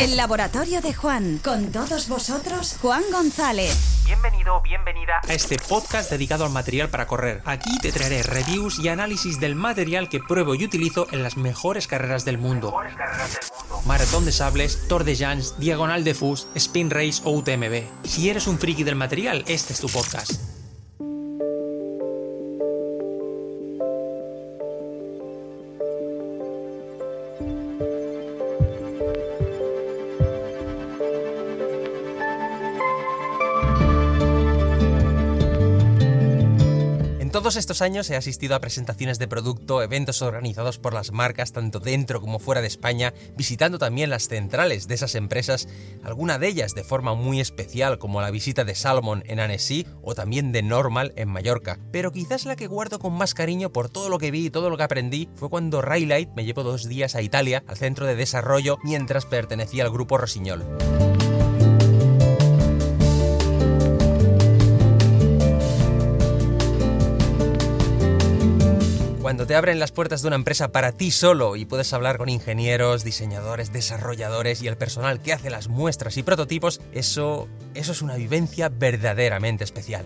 El laboratorio de Juan. Con todos vosotros, Juan González. Bienvenido o bienvenida a este podcast dedicado al material para correr. Aquí te traeré reviews y análisis del material que pruebo y utilizo en las mejores carreras del mundo. Maratón de Sables, Tour de Llans, Diagonal de Fus, Spin Race o UTMB. Si eres un friki del material, este es tu podcast. Todos estos años he asistido a presentaciones de producto, eventos organizados por las marcas tanto dentro como fuera de España, visitando también las centrales de esas empresas, alguna de ellas de forma muy especial como la visita de Salomon en Annecy o también de Normal en Mallorca. Pero quizás la que guardo con más cariño por todo lo que vi y todo lo que aprendí fue cuando Ride me llevó 2 días a Italia, al centro de desarrollo, mientras pertenecía al grupo Rossignol. Cuando te abren las puertas de una empresa para ti solo y puedes hablar con ingenieros, diseñadores, desarrolladores y el personal que hace las muestras y prototipos, eso es una vivencia verdaderamente especial.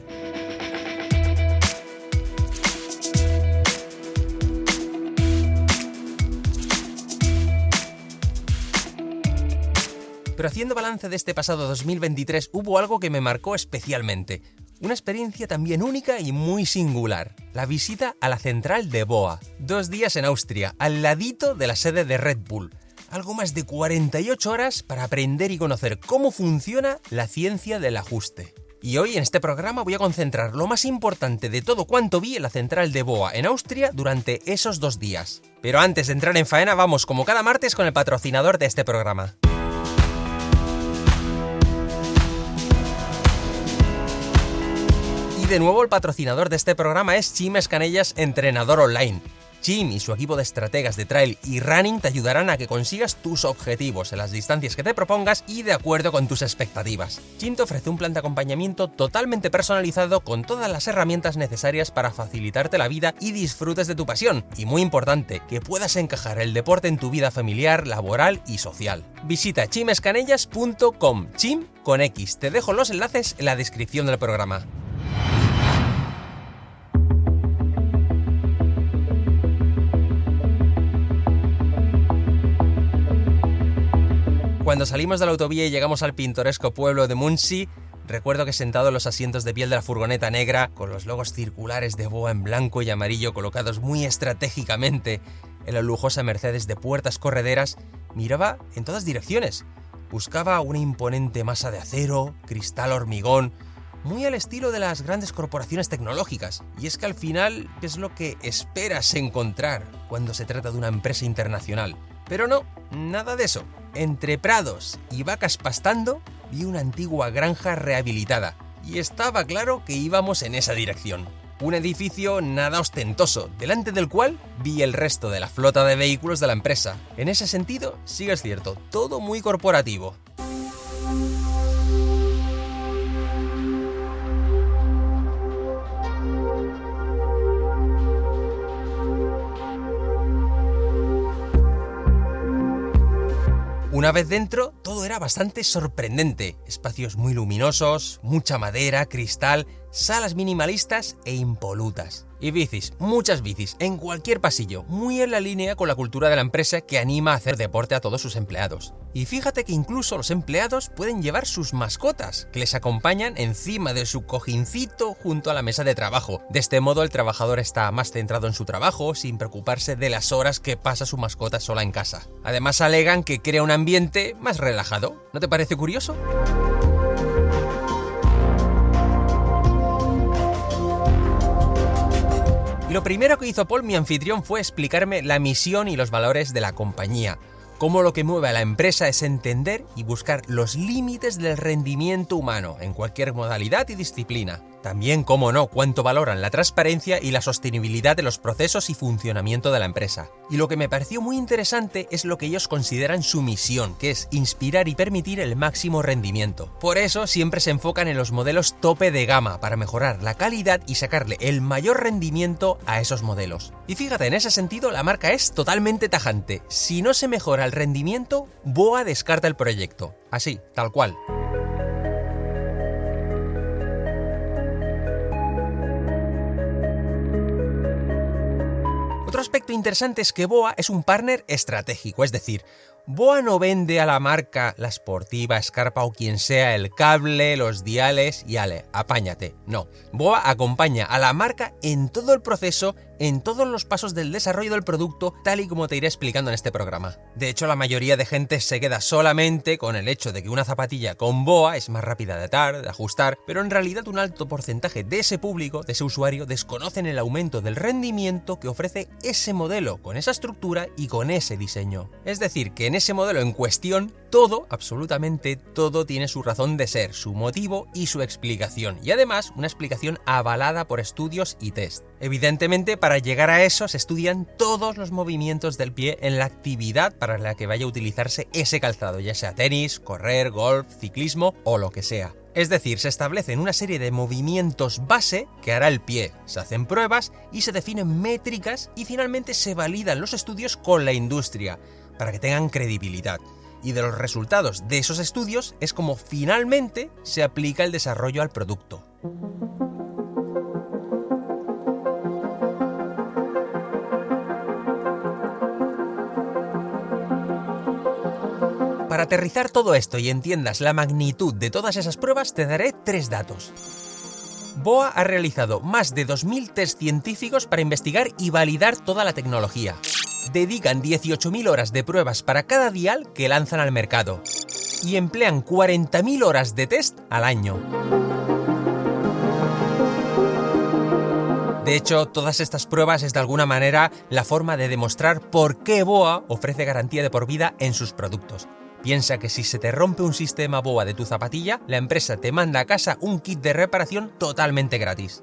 Pero haciendo balance de este pasado 2023, hubo algo que me marcó especialmente. Una experiencia también única y muy singular. La visita a la central de BOA. 2 días en Austria, al ladito de la sede de Red Bull. Algo más de 48 horas para aprender y conocer cómo funciona la ciencia del ajuste. Y hoy en este programa voy a concentrar lo más importante de todo cuanto vi en la central de BOA en Austria durante esos 2 días. Pero antes de entrar en faena, vamos como cada martes con el patrocinador de este programa. Y de nuevo el patrocinador de este programa es Chim Escanellas, entrenador online. Chim y su equipo de estrategas de trail y running te ayudarán a que consigas tus objetivos en las distancias que te propongas y de acuerdo con tus expectativas. Chim te ofrece un plan de acompañamiento totalmente personalizado con todas las herramientas necesarias para facilitarte la vida y disfrutes de tu pasión. Y muy importante, que puedas encajar el deporte en tu vida familiar, laboral y social. Visita chimescanellas.com, Chim con X. Te dejo los enlaces en la descripción del programa. Cuando salimos de la autovía y llegamos al pintoresco pueblo de Muncie, recuerdo que sentado en los asientos de piel de la furgoneta negra, con los logos circulares de BOA en blanco y amarillo colocados muy estratégicamente en la lujosa Mercedes de puertas correderas, miraba en todas direcciones. Buscaba una imponente masa de acero, cristal hormigón, muy al estilo de las grandes corporaciones tecnológicas. Y es que al final es lo que esperas encontrar cuando se trata de una empresa internacional. Pero no, nada de eso. Entre prados y vacas pastando, vi una antigua granja rehabilitada. Y estaba claro que íbamos en esa dirección. Un edificio nada ostentoso, delante del cual vi el resto de la flota de vehículos de la empresa. En ese sentido, sí es cierto, todo muy corporativo. Una vez dentro, todo era bastante sorprendente. Espacios muy luminosos, mucha madera, cristal, salas minimalistas e impolutas. Y bicis, muchas bicis, en cualquier pasillo, muy en la línea con la cultura de la empresa que anima a hacer deporte a todos sus empleados. Y fíjate que incluso los empleados pueden llevar sus mascotas, que les acompañan encima de su cojincito junto a la mesa de trabajo. De este modo el trabajador está más centrado en su trabajo, sin preocuparse de las horas que pasa su mascota sola en casa. Además alegan que crea un ambiente más relajado. ¿No te parece curioso? Lo primero que hizo Paul, mi anfitrión, fue explicarme la misión y los valores de la compañía. Cómo lo que mueve a la empresa es entender y buscar los límites del rendimiento humano en cualquier modalidad y disciplina. También, cómo no, cuánto valoran la transparencia y la sostenibilidad de los procesos y funcionamiento de la empresa. Y lo que me pareció muy interesante es lo que ellos consideran su misión, que es inspirar y permitir el máximo rendimiento. Por eso siempre se enfocan en los modelos tope de gama para mejorar la calidad y sacarle el mayor rendimiento a esos modelos. Y fíjate, en ese sentido la marca es totalmente tajante. Si no se mejora el rendimiento, BOA descarta el proyecto. Así, tal cual. Otro aspecto interesante es que BOA es un partner estratégico, es decir, BOA no vende a la marca, la Sportiva, Scarpa o quien sea, el cable, los diales y ale, apáñate. No, BOA acompaña a la marca en todo el proceso, en todos los pasos del desarrollo del producto, tal y como te iré explicando en este programa. De hecho, la mayoría de gente se queda solamente con el hecho de que una zapatilla con BOA es más rápida de atar, de ajustar, pero en realidad un alto porcentaje de ese público, de ese usuario, desconocen el aumento del rendimiento que ofrece ese modelo, con esa estructura y con ese diseño. Es decir, que en ese modelo en cuestión, todo, absolutamente todo, tiene su razón de ser, su motivo y su explicación, y además una explicación avalada por estudios y test. Evidentemente, para llegar a eso se estudian todos los movimientos del pie en la actividad para la que vaya a utilizarse ese calzado, ya sea tenis, correr, golf, ciclismo o lo que sea. Es decir, se establecen una serie de movimientos base que hará el pie, se hacen pruebas y se definen métricas y finalmente se validan los estudios con la industria, para que tengan credibilidad. Y de los resultados de esos estudios es como finalmente se aplica el desarrollo al producto. Para aterrizar todo esto y entiendas la magnitud de todas esas pruebas, te daré 3 datos. BOA ha realizado más de 2.000 test científicos para investigar y validar toda la tecnología. Dedican 18.000 horas de pruebas para cada dial que lanzan al mercado. Y emplean 40.000 horas de test al año. De hecho, todas estas pruebas es de alguna manera la forma de demostrar por qué BOA ofrece garantía de por vida en sus productos. Piensa que si se te rompe un sistema BOA de tu zapatilla, la empresa te manda a casa un kit de reparación totalmente gratis.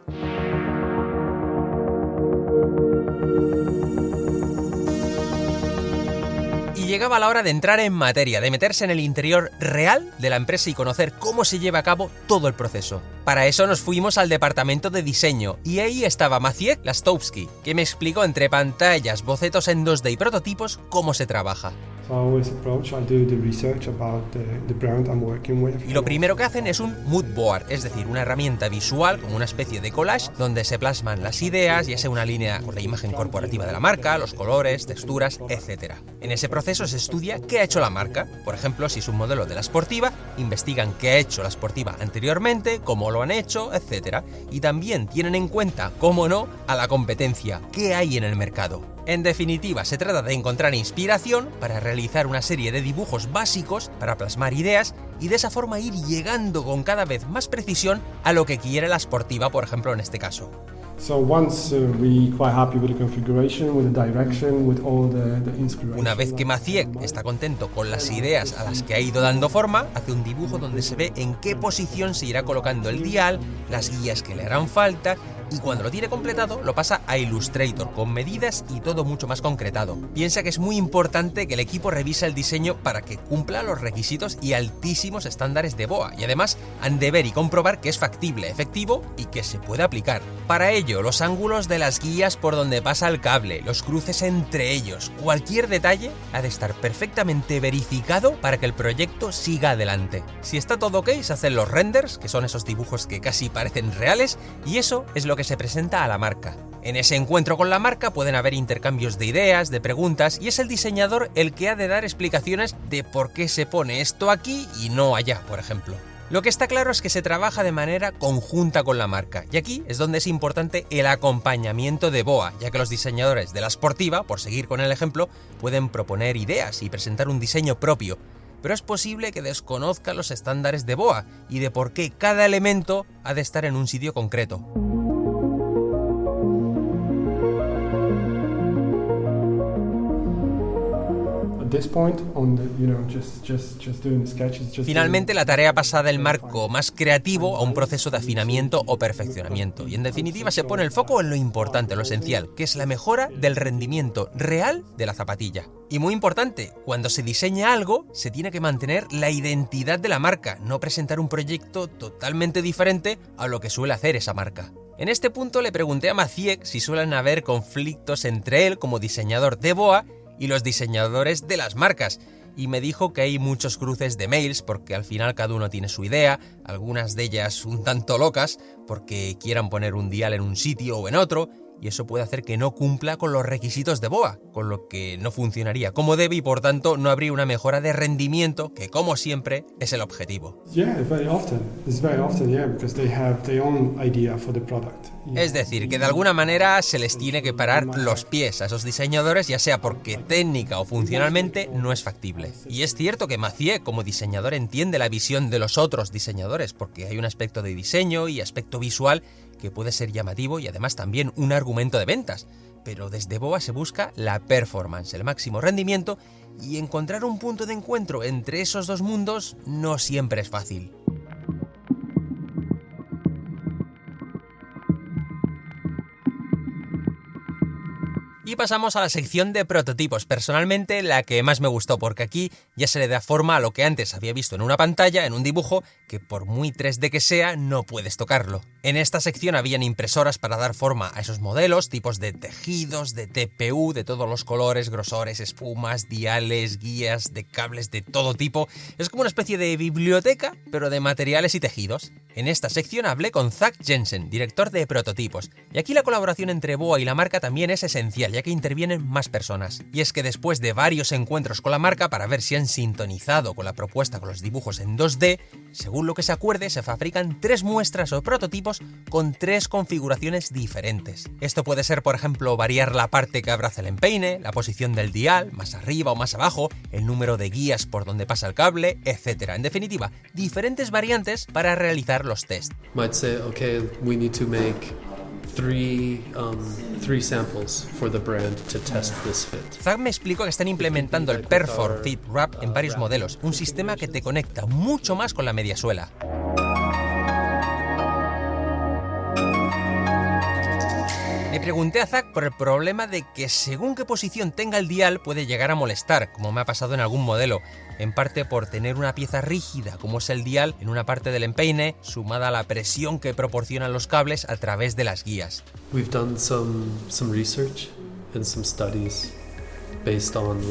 Y llegaba la hora de entrar en materia, de meterse en el interior real de la empresa y conocer cómo se lleva a cabo todo el proceso. Para eso nos fuimos al departamento de diseño y ahí estaba Maciej Lastowski, que me explicó entre pantallas, bocetos en 2D y prototipos cómo se trabaja. Y lo primero que hacen es un mood board, es decir, una herramienta visual como una especie de collage donde se plasman las ideas, ya sea una línea con la imagen corporativa de la marca, los colores, texturas, etc. En ese proceso se estudia qué ha hecho la marca. Por ejemplo, si es un modelo de la Sportiva, investigan qué ha hecho la Sportiva anteriormente, cómo lo han hecho, etc. Y también tienen en cuenta, cómo no, a la competencia, qué hay en el mercado. En definitiva, se trata de encontrar inspiración para realizar una serie de dibujos básicos para plasmar ideas y de esa forma ir llegando con cada vez más precisión a lo que quiere la Sportiva, por ejemplo, en este caso. Una vez que Maciej está contento con las ideas a las que ha ido dando forma, hace un dibujo donde se ve en qué posición se irá colocando el dial, las guías que le harán falta, y cuando lo tiene completado lo pasa a Illustrator con medidas y todo mucho más concretado. Piensa que es muy importante que el equipo revise el diseño para que cumpla los requisitos y altísimos estándares de BOA, y además han de ver y comprobar que es factible, efectivo y que se puede aplicar. Para ello, los ángulos de las guías por donde pasa el cable, los cruces entre ellos, cualquier detalle ha de estar perfectamente verificado para que el proyecto siga adelante. Si está todo ok, se hacen los renders, que son esos dibujos que casi parecen reales, y eso es lo que se presenta a la marca. En ese encuentro con la marca pueden haber intercambios de ideas, de preguntas, y es el diseñador el que ha de dar explicaciones de por qué se pone esto aquí y no allá, por ejemplo. Lo que está claro es que se trabaja de manera conjunta con la marca, y aquí es donde es importante el acompañamiento de BOA, ya que los diseñadores de la Sportiva, por seguir con el ejemplo, pueden proponer ideas y presentar un diseño propio, pero es posible que desconozca los estándares de BOA y de por qué cada elemento ha de estar en un sitio concreto. Finalmente, la tarea pasa del marco más creativo a un proceso de afinamiento o perfeccionamiento. Y en definitiva se pone el foco en lo importante, lo esencial, que es la mejora del rendimiento real de la zapatilla. Y muy importante, cuando se diseña algo, se tiene que mantener la identidad de la marca, no presentar un proyecto totalmente diferente a lo que suele hacer esa marca. En este punto le pregunté a Maciek si suelen haber conflictos entre él como diseñador de BOA y los diseñadores de las marcas, y me dijo que hay muchos cruces de mails porque al final cada uno tiene su idea, algunas de ellas un tanto locas porque quieran poner un dial en un sitio o en otro, y eso puede hacer que no cumpla con los requisitos de BOA, con lo que no funcionaría como debe y por tanto no habría una mejora de rendimiento, que como siempre es el objetivo. Es decir, que de alguna manera se les tiene que parar los pies a esos diseñadores, ya sea porque técnica o funcionalmente no es factible. Y es cierto que Maciek como diseñador entiende la visión de los otros diseñadores, porque hay un aspecto de diseño y aspecto visual que puede ser llamativo y además también un argumento de ventas. Pero desde BOA se busca la performance, el máximo rendimiento, y encontrar un punto de encuentro entre esos dos mundos no siempre es fácil. Y pasamos a la sección de prototipos, personalmente la que más me gustó, porque aquí ya se le da forma a lo que antes había visto en una pantalla, en un dibujo, que por muy 3D que sea, no puedes tocarlo. En esta sección habían impresoras para dar forma a esos modelos, tipos de tejidos, de TPU, de todos los colores, grosores, espumas, diales, guías, de cables de todo tipo. Es como una especie de biblioteca, pero de materiales y tejidos. En esta sección hablé con Zach Jensen, director de prototipos, y aquí la colaboración entre BOA y la marca también es esencial, ya que intervienen más personas. Y es que después de varios encuentros con la marca para ver si han sintonizado con la propuesta con los dibujos en 2D, según lo que se acuerde, se fabrican 3 muestras o prototipos con 3 configuraciones diferentes. Esto puede ser, por ejemplo, variar la parte que abraza el empeine, la posición del dial, más arriba o más abajo, el número de guías por donde pasa el cable, etc. En definitiva, diferentes variantes para realizar los test. Might say, okay, we need to make three samples for the brand to test this fit. Zach me explicó que están implementando el Perform Fit Wrap en varios modelos, un sistema que te conecta mucho más con la mediasuela. Le pregunté a Zach por el problema de que según qué posición tenga el dial puede llegar a molestar, como me ha pasado en algún modelo, en parte por tener una pieza rígida como es el dial en una parte del empeine, sumada a la presión que proporcionan los cables a través de las guías. We've done some research and some studies based on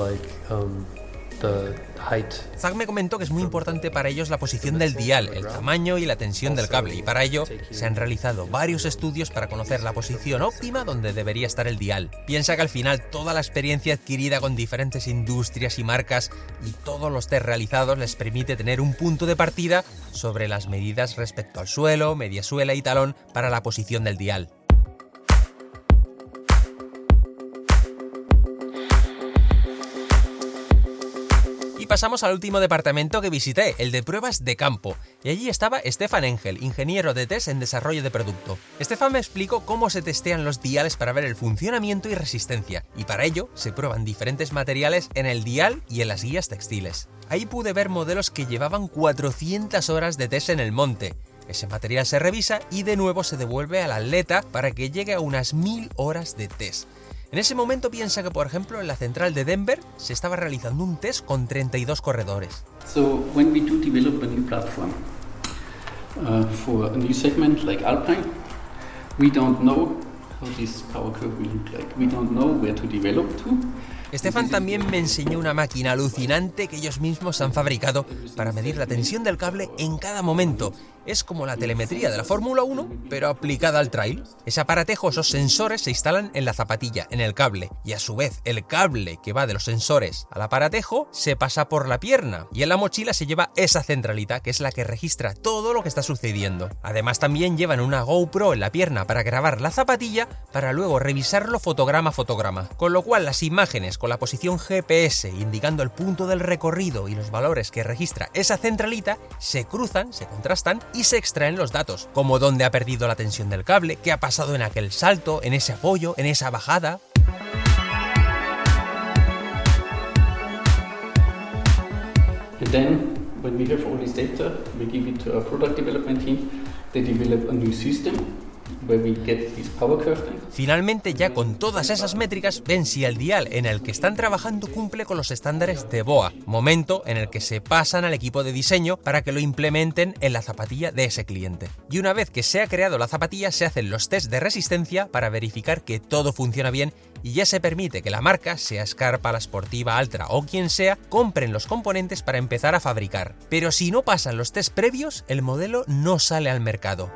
the height. Zach me comentó que es muy importante para ellos la posición del dial, el tamaño y la tensión del cable, y para ello se han realizado varios estudios para conocer la posición óptima donde debería estar el dial. Piensa que al final toda la experiencia adquirida con diferentes industrias y marcas y todos los test realizados les permite tener un punto de partida sobre las medidas respecto al suelo, mediasuela y talón para la posición del dial. Pasamos al último departamento que visité, el de pruebas de campo, y allí estaba Stefan Engel, ingeniero de test en desarrollo de producto. Stefan me explicó cómo se testean los diales para ver el funcionamiento y resistencia, y para ello se prueban diferentes materiales en el dial y en las guías textiles. Ahí pude ver modelos que llevaban 400 horas de test en el monte. Ese material se revisa y de nuevo se devuelve al atleta para que llegue a unas 1000 horas de test. En ese momento piensa que, por ejemplo, en la central de Denver se estaba realizando un test con 32 corredores. So when we do develop a new platform for a new segment like Alpine, we don't know how this power curve will look like. We don't know where to develop to. Stefan también me enseñó una máquina alucinante que ellos mismos han fabricado para medir la tensión del cable en cada momento. Es como la telemetría de la Fórmula 1, pero aplicada al trail. Ese aparatejo, esos sensores se instalan en la zapatilla, en el cable, y a su vez el cable que va de los sensores al aparatejo se pasa por la pierna, y en la mochila se lleva esa centralita, que es la que registra todo lo que está sucediendo. Además también llevan una GoPro en la pierna para grabar la zapatilla, para luego revisarlo fotograma a fotograma, con lo cual las imágenes con la posición GPS indicando el punto del recorrido y los valores que registra esa centralita se cruzan, se contrastan y se extraen los datos, como dónde ha perdido la tensión del cable, qué ha pasado en aquel salto, en ese apoyo, en esa bajada. And then, when we have all this data, we give it to our product development team. They develop a new system where we get this power curve then. Finalmente, ya con todas esas métricas, ven si el dial en el que están trabajando cumple con los estándares de BOA, momento en el que se pasan al equipo de diseño para que lo implementen en la zapatilla de ese cliente. Y una vez que se ha creado la zapatilla, se hacen los test de resistencia para verificar que todo funciona bien y ya se permite que la marca, sea Scarpa, La Sportiva, Altra o quien sea, compren los componentes para empezar a fabricar. Pero si no pasan los test previos, el modelo no sale al mercado.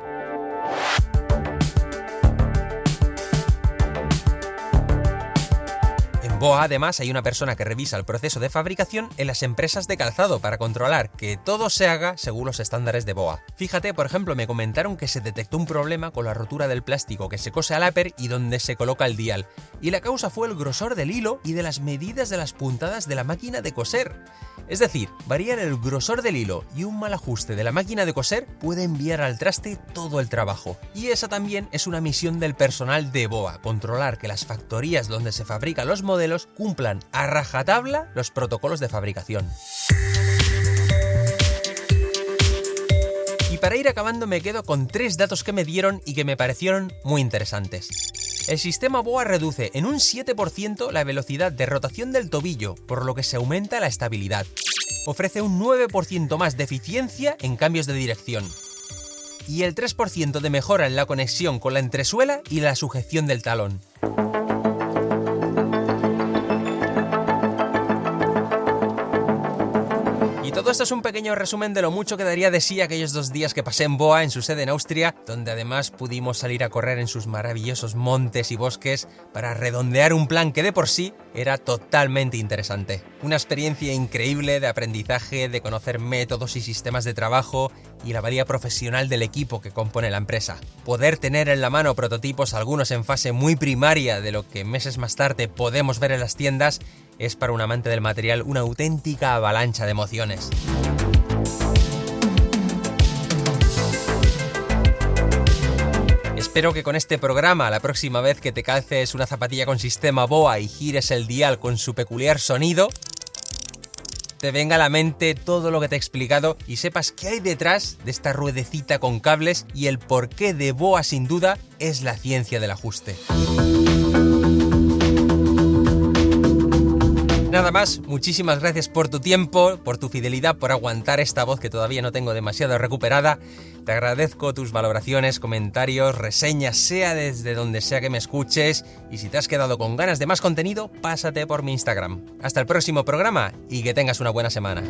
En BOA, además, hay una persona que revisa el proceso de fabricación en las empresas de calzado para controlar que todo se haga según los estándares de BOA. Fíjate, por ejemplo, me comentaron que se detectó un problema con la rotura del plástico que se cose al upper y donde se coloca el dial, y la causa fue el grosor del hilo y de las medidas de las puntadas de la máquina de coser. Es decir, variar el grosor del hilo y un mal ajuste de la máquina de coser puede enviar al traste todo el trabajo. Y esa también es una misión del personal de BOA, controlar que las factorías donde se fabrican los modelos cumplan a rajatabla los protocolos de fabricación. Y para ir acabando me quedo con 3 datos que me dieron y que me parecieron muy interesantes. El sistema BOA reduce en un 7% la velocidad de rotación del tobillo, por lo que se aumenta la estabilidad. Ofrece un 9% más de eficiencia en cambios de dirección. Y el 3% de mejora en la conexión con la entresuela y la sujeción del talón. Todo esto es un pequeño resumen de lo mucho que daría de sí aquellos 2 días que pasé en BOA, en su sede en Austria, donde además pudimos salir a correr en sus maravillosos montes y bosques para redondear un plan que de por sí era totalmente interesante. Una experiencia increíble de aprendizaje, de conocer métodos y sistemas de trabajo y la valía profesional del equipo que compone la empresa. Poder tener en la mano prototipos, algunos en fase muy primaria de lo que meses más tarde podemos ver en las tiendas, es para un amante del material una auténtica avalancha de emociones. Espero que con este programa, la próxima vez que te calces una zapatilla con sistema BOA y gires el dial con su peculiar sonido, te venga a la mente todo lo que te he explicado y sepas qué hay detrás de esta ruedecita con cables y el porqué de BOA sin duda es la ciencia del ajuste. Nada más, muchísimas gracias por tu tiempo, por tu fidelidad, por aguantar esta voz que todavía no tengo demasiado recuperada. Te agradezco tus valoraciones, comentarios, reseñas, sea desde donde sea que me escuches. Y si te has quedado con ganas de más contenido, pásate por mi Instagram. Hasta el próximo programa y que tengas una buena semana.